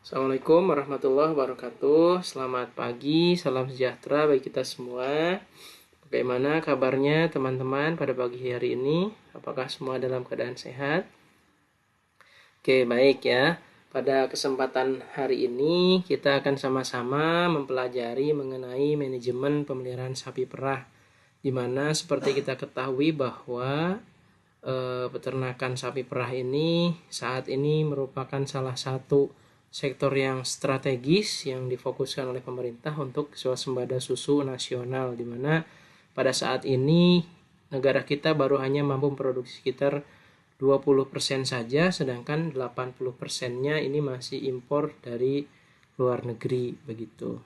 Assalamualaikum warahmatullahi wabarakatuh. Selamat pagi, salam sejahtera bagi kita semua. Bagaimana kabarnya teman-teman pada pagi hari ini? Apakah semua dalam keadaan sehat? Oke, baik ya. Pada kesempatan hari ini kita akan sama-sama mempelajari mengenai manajemen pemeliharaan sapi perah, di mana seperti kita ketahui bahwa peternakan sapi perah ini saat ini merupakan salah satu sektor yang strategis yang difokuskan oleh pemerintah untuk swasembada susu nasional, di mana pada saat ini negara kita baru hanya mampu memproduksi sekitar 20% saja, sedangkan 80%-nya ini masih impor dari luar negeri begitu.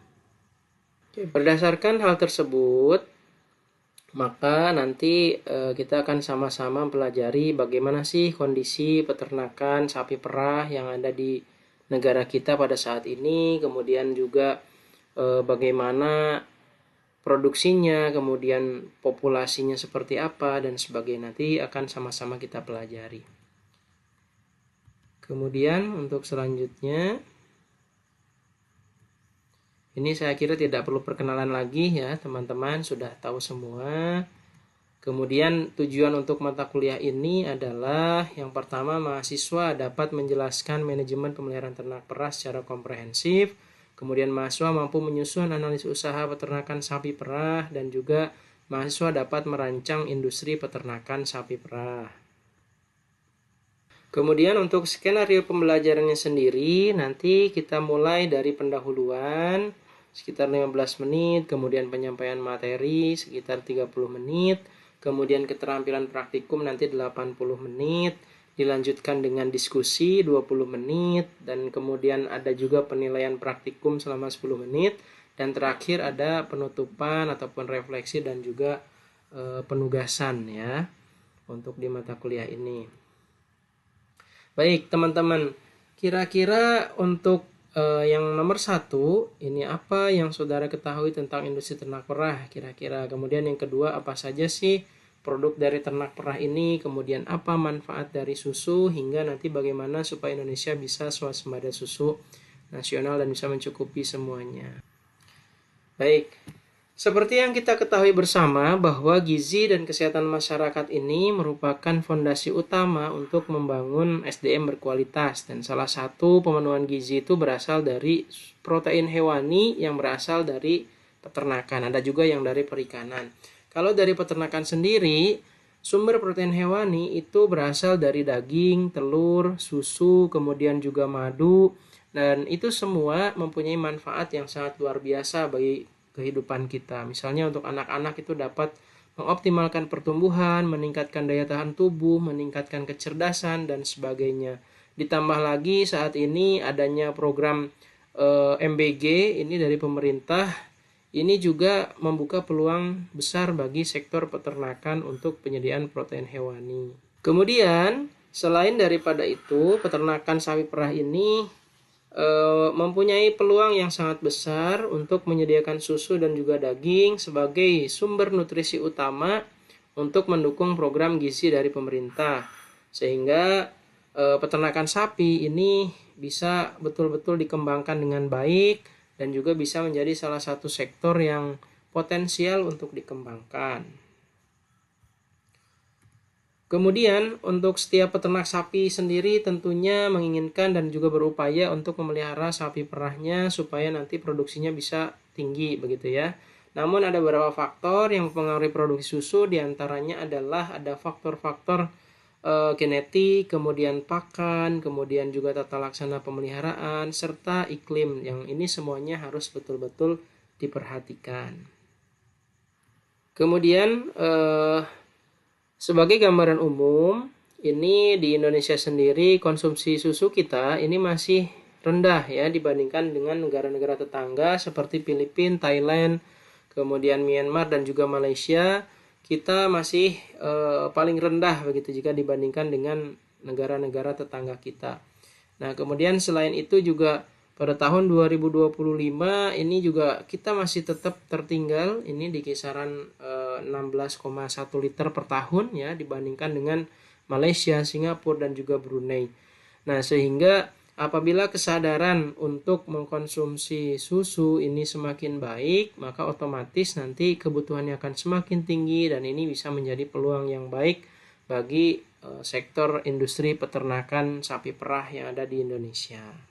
Oke, berdasarkan hal tersebut, maka nanti kita akan sama-sama mempelajari bagaimana sih kondisi peternakan sapi perah yang ada di negara kita pada saat ini, kemudian juga bagaimana produksinya, kemudian populasinya seperti apa, dan sebagainya. Nanti akan sama-sama kita pelajari. Kemudian untuk selanjutnya, ini saya kira tidak perlu perkenalan lagi ya, teman-teman sudah tahu semua. Kemudian tujuan untuk mata kuliah ini adalah yang pertama, mahasiswa dapat menjelaskan manajemen pemeliharaan ternak perah secara komprehensif. Kemudian mahasiswa mampu menyusun analisis usaha peternakan sapi perah, dan juga mahasiswa dapat merancang industri peternakan sapi perah. Kemudian untuk skenario pembelajarannya sendiri, nanti kita mulai dari pendahuluan sekitar 15 menit, kemudian penyampaian materi sekitar 30 menit, kemudian keterampilan praktikum nanti 80 menit, dilanjutkan dengan diskusi 20 menit, dan kemudian ada juga penilaian praktikum selama 10 menit, dan terakhir ada penutupan ataupun refleksi dan juga penugasan ya untuk di mata kuliah ini. Baik teman-teman, kira-kira untuk yang nomor 1 ini apa yang saudara ketahui tentang industri ternak perah kira-kira. Kemudian yang kedua, apa saja sih produk dari ternak perah ini, kemudian apa manfaat dari susu, hingga nanti bagaimana supaya Indonesia bisa swasembada susu nasional dan bisa mencukupi semuanya. Baik, seperti yang kita ketahui bersama bahwa gizi dan kesehatan masyarakat ini merupakan fondasi utama untuk membangun SDM berkualitas, dan salah satu pemenuhan gizi itu berasal dari protein hewani yang berasal dari peternakan, ada juga yang dari perikanan. Kalau dari peternakan sendiri, sumber protein hewani itu berasal dari daging, telur, susu, kemudian juga madu, dan itu semua mempunyai manfaat yang sangat luar biasa bagi kehidupan kita. Misalnya untuk anak-anak itu dapat mengoptimalkan pertumbuhan, meningkatkan daya tahan tubuh, meningkatkan kecerdasan, dan sebagainya. Ditambah lagi saat ini adanya program MBG ini dari pemerintah, ini juga membuka peluang besar bagi sektor peternakan untuk penyediaan protein hewani. Kemudian selain daripada itu, peternakan sapi perah ini mempunyai peluang yang sangat besar untuk menyediakan susu dan juga daging sebagai sumber nutrisi utama untuk mendukung program gizi dari pemerintah, sehingga peternakan sapi ini bisa betul-betul dikembangkan dengan baik dan juga bisa menjadi salah satu sektor yang potensial untuk dikembangkan. Kemudian untuk setiap peternak sapi sendiri tentunya menginginkan dan juga berupaya untuk memelihara sapi perahnya supaya nanti produksinya bisa tinggi begitu ya. Namun ada beberapa faktor yang mempengaruhi produksi susu, diantaranya adalah ada faktor-faktor genetik, kemudian pakan, kemudian juga tata laksana pemeliharaan, serta iklim, yang ini semuanya harus betul-betul diperhatikan. Kemudian sebagai gambaran umum, ini di Indonesia sendiri konsumsi susu kita ini masih rendah ya dibandingkan dengan negara-negara tetangga seperti Filipina, Thailand, kemudian Myanmar dan juga Malaysia. Kita masih paling rendah begitu jika dibandingkan dengan negara-negara tetangga kita. Nah, kemudian selain itu juga pada tahun 2025 ini juga kita masih tetap tertinggal ini di kisaran 16,1 liter per tahun ya dibandingkan dengan Malaysia, Singapura dan juga Brunei. Nah, sehingga Apabila kesadaran untuk mengkonsumsi susu ini semakin baik, maka otomatis nanti kebutuhannya akan semakin tinggi dan ini bisa menjadi peluang yang baik bagi sektor industri peternakan sapi perah yang ada di Indonesia.